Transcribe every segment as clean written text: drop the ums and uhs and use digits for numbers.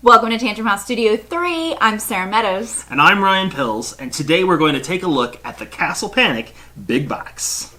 Welcome to Tantrum House Studio 3. I'm Sara Meadows. And I'm Ryan Pills, and today we're going to take a look at the Castle Panic Big Box.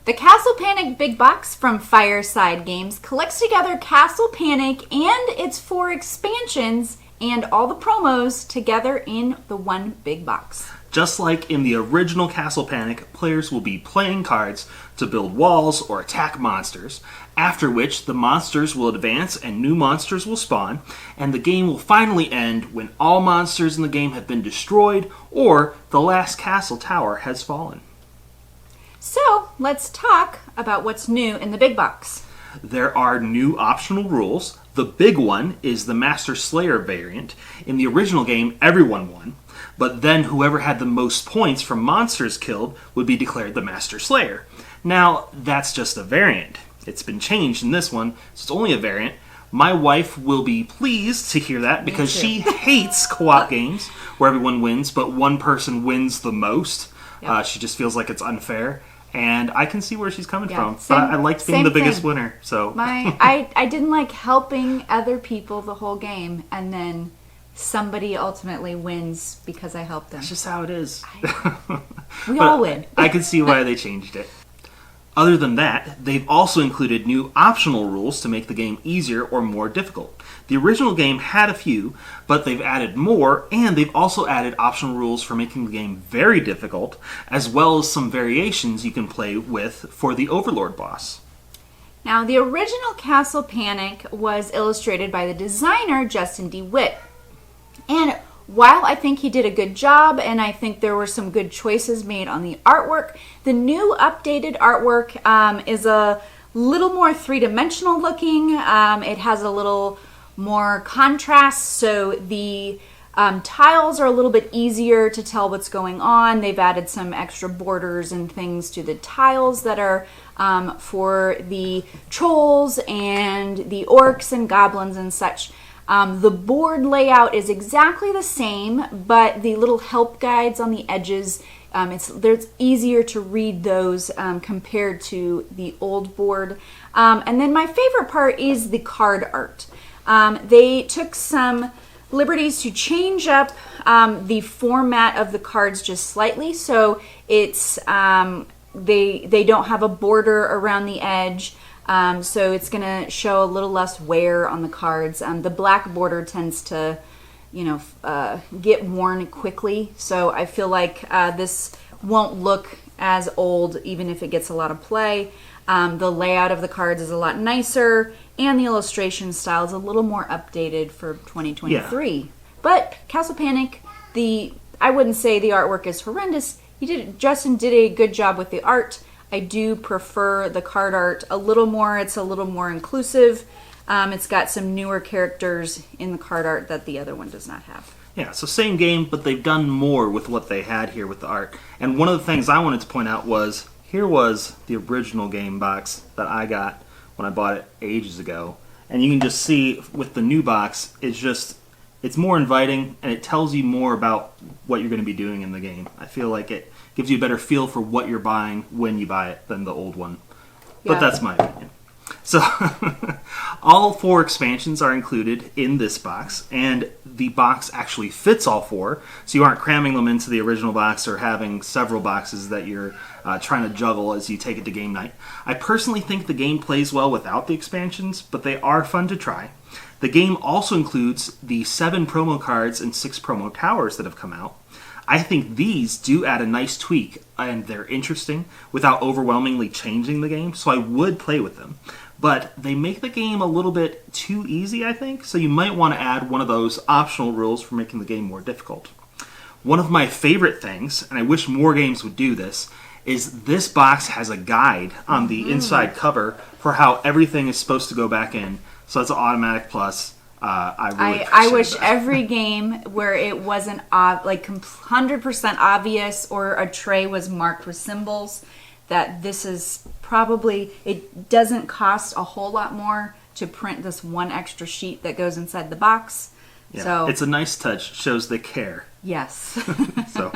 The Castle Panic Big Box from Fireside Games collects together Castle Panic and its 4 expansions and all the promos together in the one big box. Just like in the original Castle Panic, players will be playing cards to build walls or attack monsters, after which the monsters will advance and new monsters will spawn, and the game will finally end when all monsters in the game have been destroyed or the last castle tower has fallen. So, let's talk about what's new in the big box. There are new optional rules. The big one is the Master Slayer variant. In the original game, everyone won, but then whoever had the most points from monsters killed would be declared the Master Slayer. Now, that's just a variant. It's been changed in this one, so it's only a variant. My wife will be pleased to hear that because she hates co-op games where everyone wins, but one person wins the most. Yep. She just feels like it's unfair. And I can see where she's coming from. But I liked being the biggest winner. So I didn't like helping other people the whole game, and then somebody ultimately wins because I helped them. That's just how it is. We all win. I can see why they changed it. Other than that, they've also included new optional rules to make the game easier or more difficult. The original game had a few, but they've added more, and they've also added optional rules for making the game very difficult, as well as some variations you can play with for the Overlord boss. Now, the original Castle Panic was illustrated by the designer Justin DeWitt. And while I think he did a good job, and I think there were some good choices made on the artwork, the new updated artwork is a little more three-dimensional looking. It has a little more contrast, so the tiles are a little bit easier to tell what's going on. They've added some extra borders and things to the tiles that are for the trolls and the orcs and goblins and such. The board layout is exactly the same, but the little help guides on the edges, it's easier to read those compared to the old board. And then my favorite part is the card art. They took some liberties to change up the format of the cards just slightly, so it's they don't have a border around the edge. So it's going to show a little less wear on the cards. The black border tends to, get worn quickly. So I feel like this won't look as old even if it gets a lot of play. The layout of the cards is a lot nicer, and the illustration style is a little more updated for 2023. Yeah. But Castle Panic, I wouldn't say the artwork is horrendous. Justin did a good job with the art. I do prefer the card art a little more. It's a little more inclusive. It's got some newer characters in the card art that the other one does not have. Yeah, so same game, but they've done more with what they had here with the art. And one of the things I wanted to point out was, here was the original game box that I got when I bought it ages ago. And you can just see with the new box, it's more inviting, and it tells you more about what you're going to be doing in the game. I feel like it gives you a better feel for what you're buying when you buy it than the old one. Yeah. But that's my opinion. So, all 4 expansions are included in this box, and the box actually fits all 4, so you aren't cramming them into the original box or having several boxes that you're trying to juggle as you take it to game night. I personally think the game plays well without the expansions, but they are fun to try. The game also includes the 7 promo cards and 6 promo towers that have come out. I think these do add a nice tweak, and they're interesting without overwhelmingly changing the game, so I would play with them. But they make the game a little bit too easy, I think, so you might want to add one of those optional rules for making the game more difficult. One of my favorite things, and I wish more games would do this, is this box has a guide on the inside cover for how everything is supposed to go back in, so it's an automatic plus. I wish every game where it wasn't 100% obvious or a tray was marked with symbols, that this is probably, it doesn't cost a whole lot more to print this one extra sheet that goes inside the box. Yeah. So it's a nice touch. Shows they care. yes. So,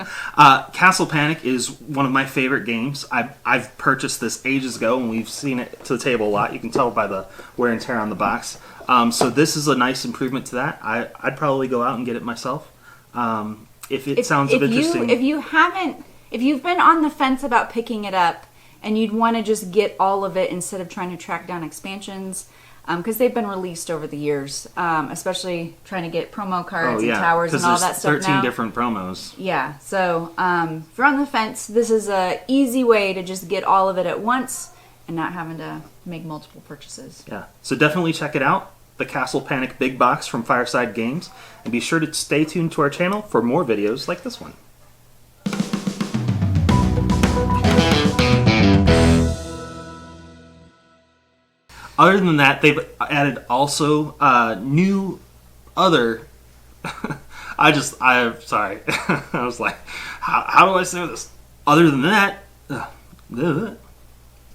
Castle Panic is one of my favorite games. I've purchased this ages ago, and we've seen it to the table a lot. You can tell by the wear and tear on the box. So this is a nice improvement to that. I'd probably go out and get it myself. If it sounds interesting. If you've been on the fence about picking it up, and you'd want to just get all of it instead of trying to track down expansions, because they've been released over the years, especially trying to get promo cards and towers and all that stuff now. 13 different promos. Yeah, so if you're on the fence, this is a easy way to just get all of it at once and not having to make multiple purchases. Yeah, so definitely check it out. The Castle Panic Big Box from Fireside Games. And be sure to stay tuned to our channel for more videos like this one. Other than that, they've added also new other... I'm sorry. I was like, how do I say this? Other than that...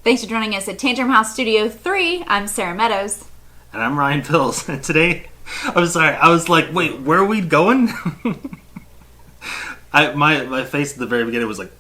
Thanks for joining us at Tantrum House Studio 3. I'm Sara Meadows. And I'm Ryan Pills. And today, I'm sorry, I was like, wait, where are we going? My face at the very beginning was like...